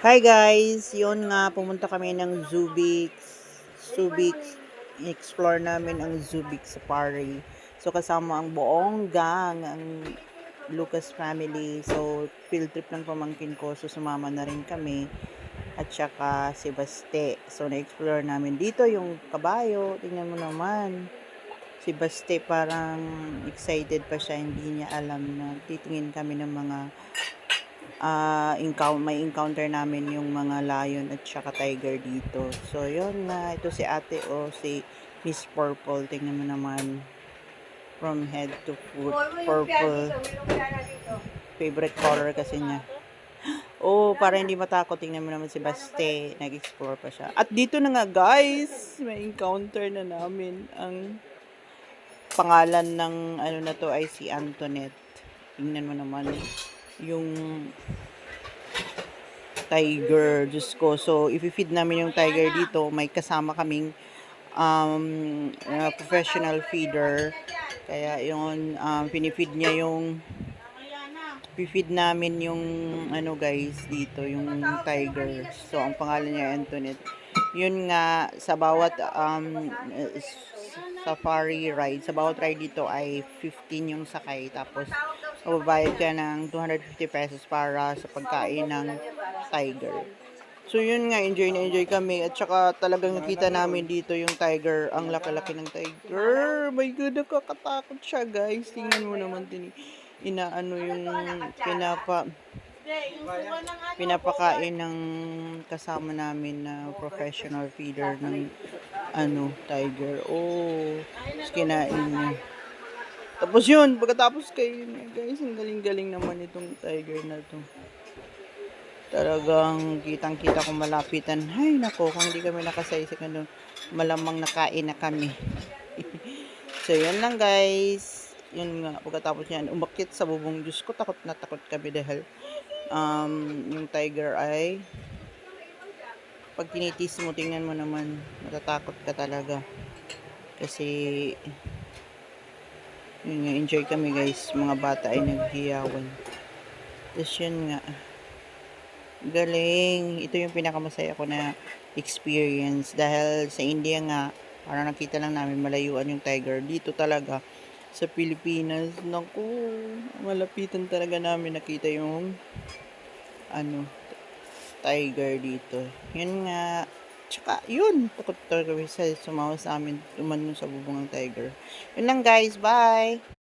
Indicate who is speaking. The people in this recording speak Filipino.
Speaker 1: Hi guys, yun nga pumunta kami ng Zubix. Explore namin ang Zubix Safari. So kasama ang buong gang, ang Lucas family. So field trip ng pamangkin ko, so sumama na rin kami at saka si Baste. So na-explore namin dito yung kabayo. Tingnan mo naman. Si Baste parang excited pa siya, hindi niya alam na titingin kami ng mga may encounter namin yung mga lion at saka tiger dito. So, yun na. Ito si ate o si Miss Purple. Tingnan mo naman. From head to foot. Purple. Favorite color kasi niya. Oh, para hindi matakot. Tingnan mo naman si Baste. Nag-explore pa siya. At dito na nga, guys. May encounter na namin. Ang pangalan ng ano na to ay si Antoinette. Tingnan mo naman yung tiger. Diyos ko. So, if-feed namin yung tiger dito. May kasama kaming professional feeder. Kaya yun, pinifeed niya yung feed namin yung ano guys dito, yung tiger. So, ang pangalan niya Antoinette. Yun nga, sa bawat safari ride, sa bawat ride dito ay 15 yung sakay. Tapos, mababayad ka ng 250 pesos para sa pagkain ng tiger. So yun nga, enjoy na enjoy kami. At saka talagang nakita namin dito yung tiger. Ang laki-laki ng tiger. My God, nakakatakot siya guys. Tingnan mo naman inaano yung pinapakain ng kasama namin na professional feeder ng tiger. Oh, kinain niya. Tapos yun, pagkatapos kayo guys, ang galing-galing naman itong tiger na to. Talagang kitang-kita kung malapitan. Ay, nako, kung hindi kami nakasaysik na doon, malamang nakain na kami. So, yun lang guys. Yun nga, pagkatapos niyan, umakyat sa bubong. Diyos ko, takot na takot kami dahil yung tiger ay pag tinitis mo, tingnan mo naman, matatakot ka talaga. Kasi, yun nga, enjoy kami guys. Mga bata ay naghiyawan. Tapos yun nga, galing. Ito yung pinakamasaya ko na experience. Dahil sa India nga, parang nakita lang namin malayuan yung tiger. Dito talaga, sa Pilipinas, naku, malapitan talaga namin nakita yung tiger dito. Yun nga, tsaka yun, takot talaga sa sumawa sa amin, tumanon sa bubong ng tiger. Yun lang guys, bye!